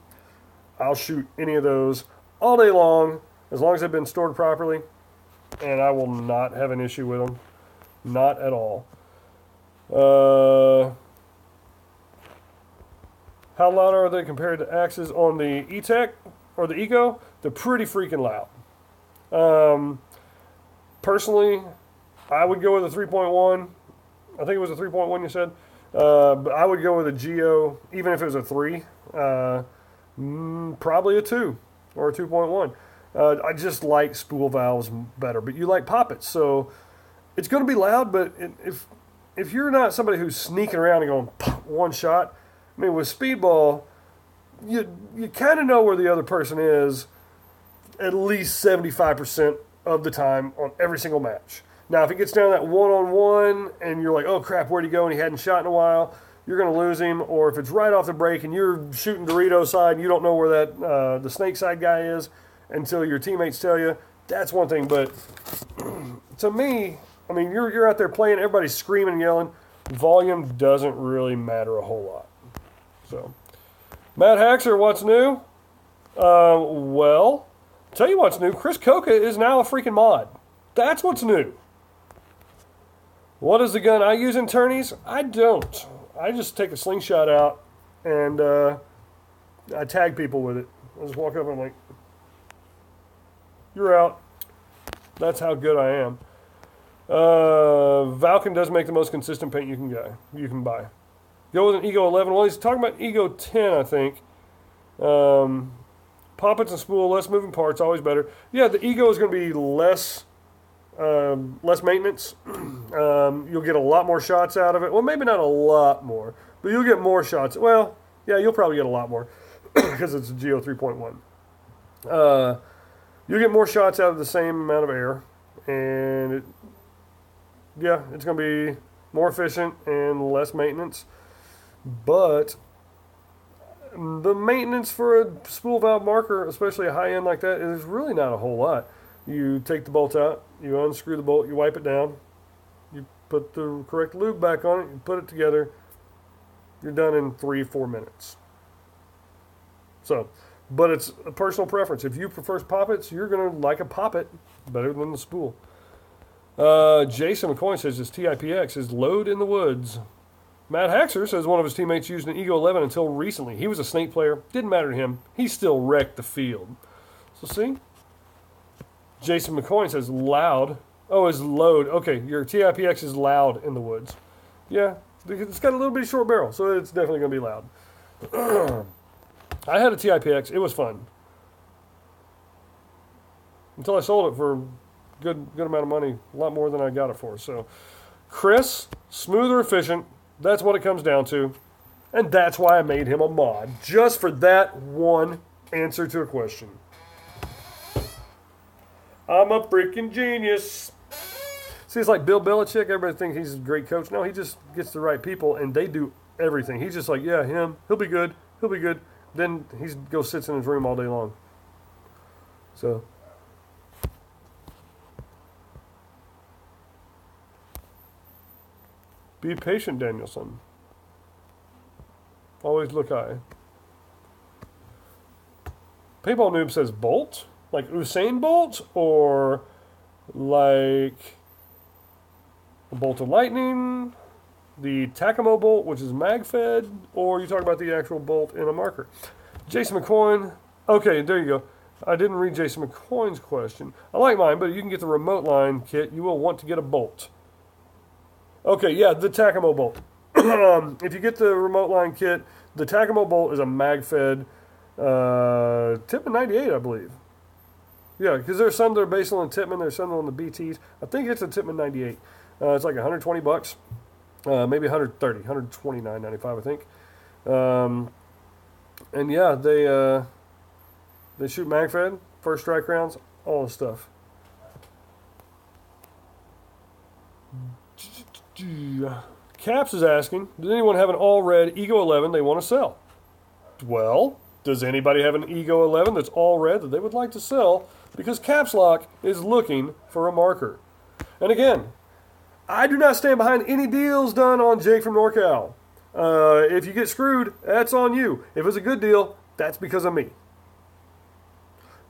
I'll shoot any of those all day long as long as they've been stored properly, and I will not have an issue with them. Not at all. How loud are they compared to axes on the E-Tech or the Ego? They're pretty freaking loud. Personally, I would go with a 3.1. I think it was a 3.1 you said. But I would go with a Geo, even if it was a 3. Probably a 2 or a 2.1. I just like spool valves better. But you like poppets, so it's going to be loud. But if you're not somebody who's sneaking around and going pop, one shot, I mean, with speedball, you kind of know where the other person is at least 75% of the time on every single match. Now, if it gets down that one-on-one and you're like, oh, crap, where'd he go? And he hadn't shot in a while, you're going to lose him. Or if it's right off the break and you're shooting Dorito side and you don't know where that the snake side guy is until your teammates tell you, that's one thing. But to me, I mean, you're out there playing, everybody's screaming and yelling. Volume doesn't really matter a whole lot. So, Matt Haxer, what's new? Well, tell you what's new. Chris Coca is now a freaking mod. That's what's new. What is the gun I use in tourneys? I don't. I just take a slingshot out and I tag people with it. I just walk up and I'm like, you're out. That's how good I am. Valken does make the most consistent paint you can buy. Go with an Ego 11. Well, he's talking about Ego 10, I think. Poppets and spool, less moving parts, always better. Yeah, the Ego is going to be less maintenance. You'll get a lot more shots out of it. Well, maybe not a lot more, but you'll get more shots. Well, yeah, you'll probably get a lot more because it's a Geo 3.1. You'll get more shots out of the same amount of air, and it's going to be more efficient and less maintenance. But the maintenance for a spool valve marker, especially a high end like that, is really not a whole lot. You take the bolt out, you unscrew the bolt, you wipe it down, you put the correct lube back on it, you put it together, you're done in 3-4 minutes. So, but it's a personal preference. If you prefer poppets, you're going to like a poppet better than the spool. Jason McCoy says his TIPX is load in the woods. Matt Haxer says one of his teammates used an Ego 11 until recently. He was a snake player. Didn't matter to him. He still wrecked the field. So see? Jason McCoy says loud. Oh, is load. Okay, your TIPX is loud in the woods. Yeah, it's got a little bit of short barrel, so it's definitely going to be loud. I had a TIPX. It was fun. Until I sold it for a good amount of money. A lot more than I got it for. So, Chris, smooth or efficient, that's what it comes down to. And that's why I made him a mod. Just for that one answer to a question. I'm a freaking genius. See, it's like Bill Belichick. Everybody thinks he's a great coach. No, he just gets the right people, and they do everything. He's just like, yeah, him. He'll be good. He'll be good. Then he goes sits in his room all day long. So. Be patient, Danielson. Always look high. Paintball Noob says Bolt? Like Usain Bolt? Or like a Bolt of Lightning? The Takamo Bolt, which is mag-fed? Or you talking about the actual bolt in a marker? Jason McCoy. Okay, there you go. I didn't read Jason McCoy's question. I like mine, but you can get the remote line kit. You will want to get a bolt. Okay, yeah, the Takamo Bolt. If you get the remote line kit, the Takamo Bolt is a mag-fed Tippmann 98, I believe. Yeah, because there's some that are based on the Tippmann, there's some on the BTs. I think it's a Tippmann 98. It's like $120, maybe 130, 129.95, I think. And yeah, they shoot mag-fed, first strike rounds, all the stuff. Caps is asking, does anyone have an all-red Ego 11 they want to sell? Well, does anybody have an Ego 11 that's all red that they would like to sell? Because Caps Lock is looking for a marker. And again, I do not stand behind any deals done on Jake from NorCal. If you get screwed, that's on you. If it's a good deal, that's because of me.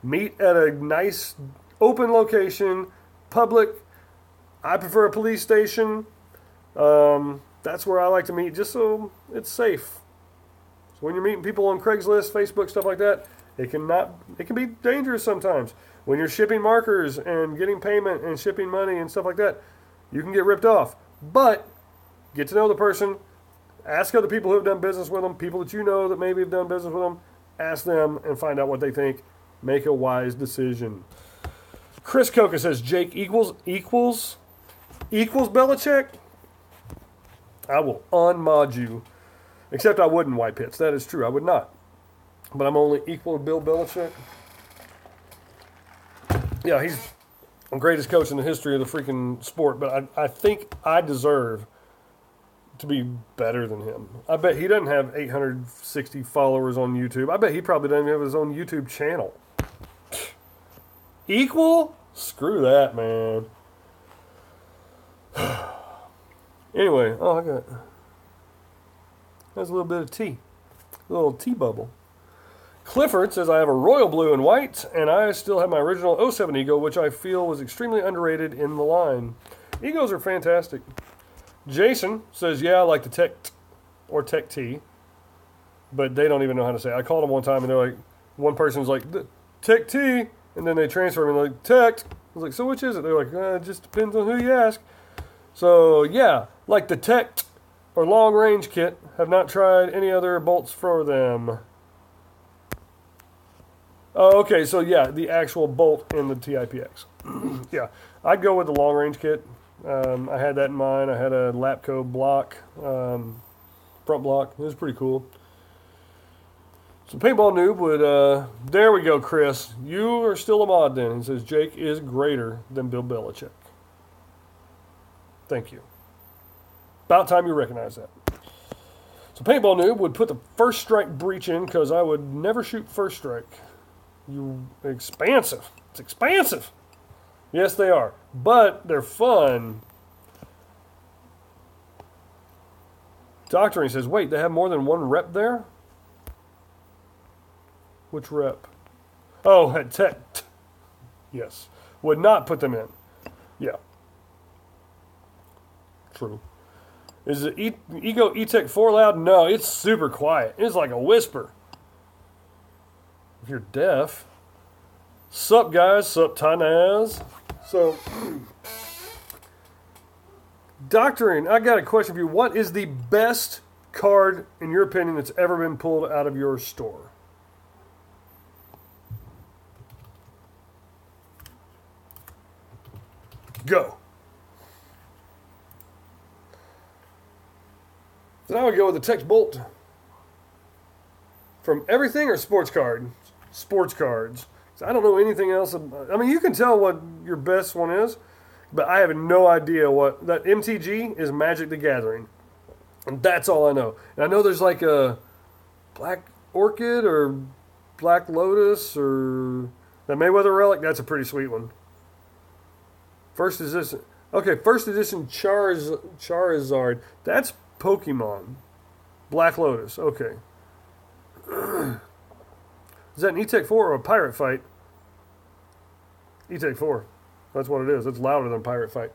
Meet at a nice open location, public. I prefer a police station. That's where I like to meet, just so it's safe. So when you're meeting people on Craigslist, Facebook, stuff like that, it can be dangerous sometimes. When you're shipping markers and getting payment and shipping money and stuff like that, you can get ripped off. But get to know the person. Ask other people who have done business with them, people that you know that maybe have done business with them. Ask them and find out what they think. Make a wise decision. Chris Coca says Jake equals Belichick. I will unmod you. Except I wouldn't, White Pits. That is true. I would not. But I'm only equal to Bill Belichick. Yeah, he's the greatest coach in the history of the freaking sport. But I think I deserve to be better than him. I bet he doesn't have 860 followers on YouTube. I bet he probably doesn't have his own YouTube channel. Equal? Screw that, man. Anyway, oh, I got... That's a little bit of tea. A little tea bubble. Clifford says, I have a royal blue and white, and I still have my original 07 Ego, which I feel was extremely underrated in the line. Egos are fantastic. Jason says, yeah, I like the Tech or Tech T, but they don't even know how to say it. I called them one time, and they're like, one person's like, Tech T, and then they transfer me, like, Tech. I was like, so which is it? They're like, it just depends on who you ask. So, yeah, like the Tech or long range kit, have not tried any other bolts for them. Oh, okay, so yeah, the actual bolt in the TIPX. Yeah, I'd go with the long range kit. I had that in mind. I had a Lapco block, front block. It was pretty cool. So Paintball Noob would, there we go, Chris. You are still a mod then. He says Jake is greater than Bill Belichick. Thank you. About time you recognize that. So Paintball Noob would put the first strike breach in because I would never shoot first strike. You expansive. It's expansive. Yes, they are. But they're fun. Doctoring says, wait, they have more than one rep there? Which rep? Oh, at Tech. Yes. Would not put them in. Yeah. True. Is the Ego E-Tech 4 loud? No, it's super quiet. It's like a whisper. If you're deaf. Sup, guys? Sup, Tanaz? So, Doctoring, I got a question for you. What is the best card, in your opinion, that's ever been pulled out of your store? Go. Then I would go with the Tech Bolt. From everything or sports card? Sports cards. So I don't know anything else. I mean, you can tell what your best one is, but I have no idea what... That MTG is Magic the Gathering. And that's all I know. And I know there's like a Black Orchid or Black Lotus or... The Mayweather Relic, that's a pretty sweet one. First edition... Okay, first edition Charizard. That's Pokemon. Black Lotus. Okay. Is that an E-Tech 4 or a Pirate Fight? E-Tech 4. That's what it is. It's louder than Pirate Fight.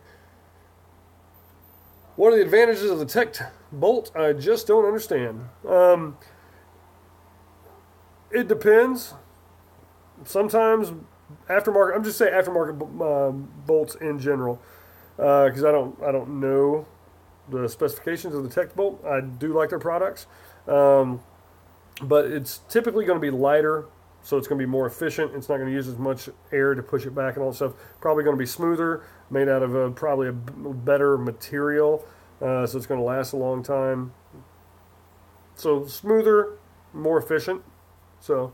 What are the advantages of the Tech Bolt? I just don't understand. It depends. Sometimes aftermarket. I'm just saying aftermarket bolts in general, because I don't know the specifications of the Tech Bolt. I do like their products, but it's typically going to be lighter, so it's going to be more efficient. It's not going to use as much air to push it back and all that stuff. Probably going to be smoother, made out of probably a better material, so it's going to last a long time. So smoother, more efficient. So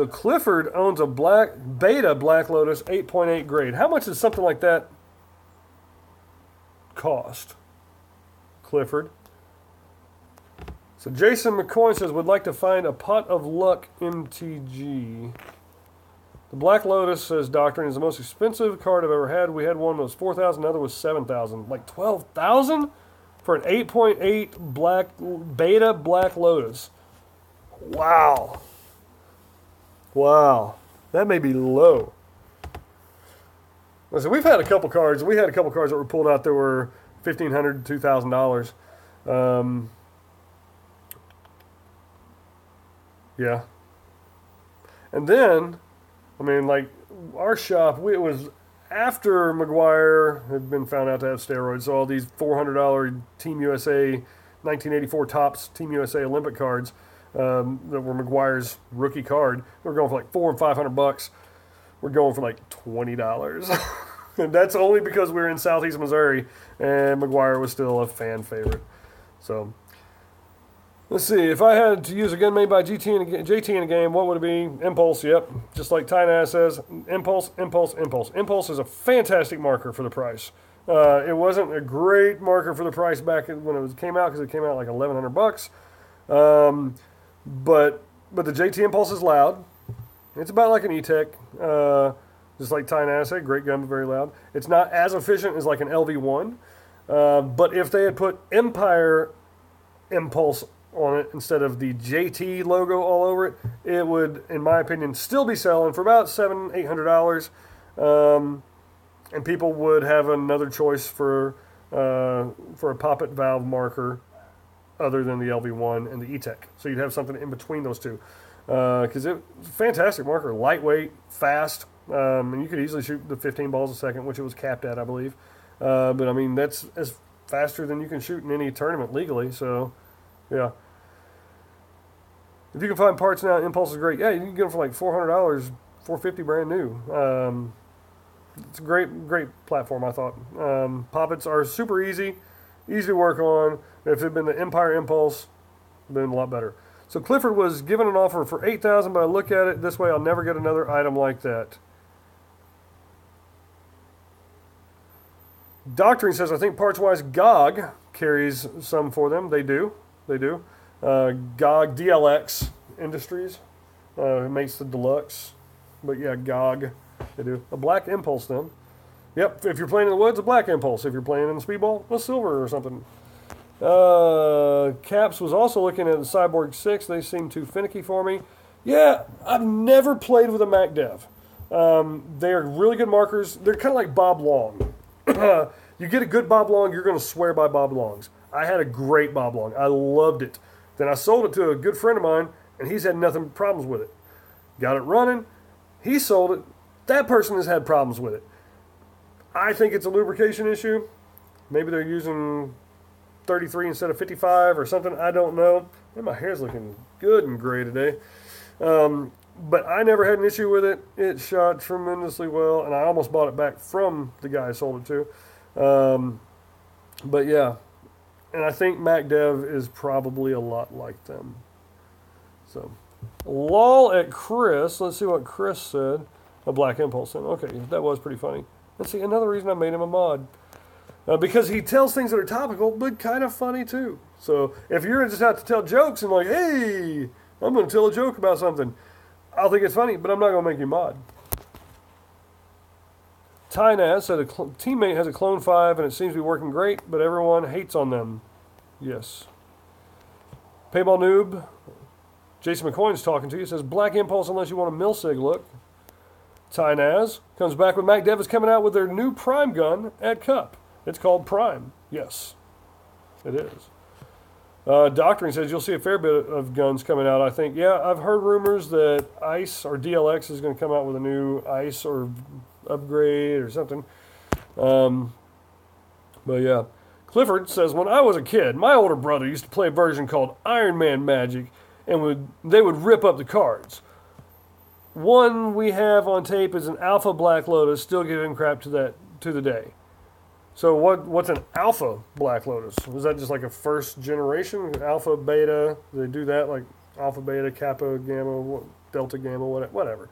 Clifford owns a Beta Black Lotus 8.8 grade. How much does something like that cost, Clifford? So Jason McCoy says, would like to find a Pot of Luck MTG. The Black Lotus, says Doctrine, is the most expensive card I've ever had. We had one that was $4,000, another was $7,000. Like $12,000 for an 8.8 Beta Black Lotus. Wow. Wow. That may be low. Listen, we've had a couple cards. We had a couple cards that were pulled out that were $1,500 to $2,000. Yeah. And then, I mean, like, our shop, it was after McGuire had been found out to have steroids, so all these $400 Team USA 1984 Topps Team USA Olympic cards that were McGuire's rookie card, they were going for like $400 and $500. We're going for like $20. And that's only because we were in Southeast Missouri and McGuire was still a fan favorite. So, let's see. If I had to use a gun made by JT in a game, what would it be? Impulse, yep. Just like Tynas says, Impulse, Impulse, Impulse. Impulse is a fantastic marker for the price. It wasn't a great marker for the price back when it came out, because it came out like $1,100. But the JT Impulse is loud. It's about like an E-Tech. Just like Tynas said, great gun, but very loud. It's not as efficient as like an LV1. But if they had put Empire Impulse on it instead of the JT logo all over it, it would, in my opinion, still be selling for about $700-800, and people would have another choice for a poppet valve marker other than the LV1 and the E-Tech. So you'd have something in between those two, because it's a fantastic marker, lightweight, fast, and you could easily shoot the 15 balls a second, which it was capped at, I believe. But I mean, that's as faster than you can shoot in any tournament legally. So, yeah. If you can find parts now, Impulse is great. Yeah, you can get them for like $400, $450 brand new. It's a great platform, I thought. Poppets are super easy to work on. If it had been the Empire Impulse, it would have been a lot better. So Clifford was given an offer for $8,000, but I look at it this way, I'll never get another item like that. Doctrine says, I think parts-wise, GOG carries some for them. They do. GOG, DLX Industries makes the deluxe. But yeah, GOG, they do. A black Impulse then. Yep, if you're playing in the woods, a black Impulse. If you're playing in the Speedball, a silver or something. Caps was also looking at the Cyborg 6. They seem too finicky for me. Yeah, I've never played with a MacDev. They are really good markers. They're kind of like Bob Long. You get a good Bob Long, you're going to swear by Bob Longs. I had a great Bob Long. I loved it. Then I sold it to a good friend of mine, and he's had nothing problems with it. Got it running. He sold it. That person has had problems with it. I think it's a lubrication issue. Maybe they're using 33 instead of 55 or something. I don't know. And my hair's looking good and gray today. But I never had an issue with it. It shot tremendously well, and I almost bought it back from the guy I sold it to. But yeah, and I think MacDev is probably a lot like them. So, lol at Chris. Let's see what Chris said. A black Impulse. Okay, that was pretty funny. Let's see, another reason I made him a mod. Because he tells things that are topical, but kind of funny too. So, if you're just out to tell jokes and like, hey, I'm going to tell a joke about something, I'll think it's funny, but I'm not going to make you mod. Tynaz said a teammate has a Clone 5 and it seems to be working great, but everyone hates on them. Yes. Payball Noob, Jason McCoy's talking to you, says Black Impulse unless you want a Milsig look. Tynaz comes back with MacDev is coming out with their new Prime gun at Cup. It's called Prime. Yes, it is. Doctoring says you'll see a fair bit of guns coming out, I think. Yeah, I've heard rumors that ICE or DLX is going to come out with a new ICE or upgrade or something. But yeah. Clifford says, when I was a kid, my older brother used to play a version called Iron Man Magic, and they would rip up the cards. One we have on tape is an Alpha Black Lotus, still giving crap to the day. So what's an Alpha Black Lotus? Was that just like a first generation? Alpha, Beta? Do they do that? Like Alpha, Beta, Kappa, Gamma, Delta, Gamma, whatever.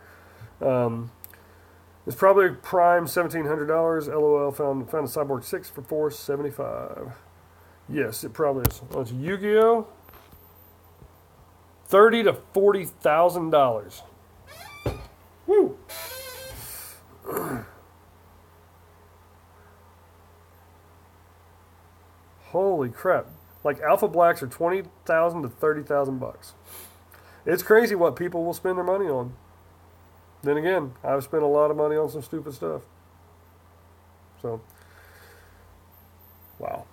It's probably Prime $1,700. LOL found a Cyborg 6 for $475. Yes, it probably is. Oh, it's Yu-Gi-Oh! $30,000 to $40,000. Woo! Holy crap. Like Alpha Blacks are $20,000 to $30,000. It's crazy what people will spend their money on. Then again, I've spent a lot of money on some stupid stuff. So, wow.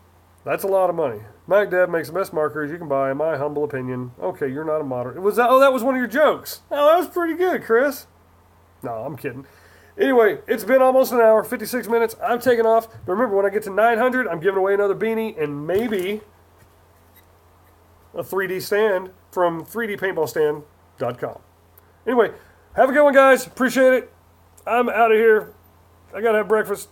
That's a lot of money. MacDev makes the best markers you can buy, in my humble opinion. Okay, you're not a moderator. That was one of your jokes. Oh, that was pretty good, Chris. No, I'm kidding. Anyway, it's been almost an hour, 56 minutes. I'm taking off. But remember, when I get to 900, I'm giving away another beanie and maybe a 3D stand from 3dpaintballstand.com. Anyway, have a good one, guys. Appreciate it. I'm out of here. I got to have breakfast.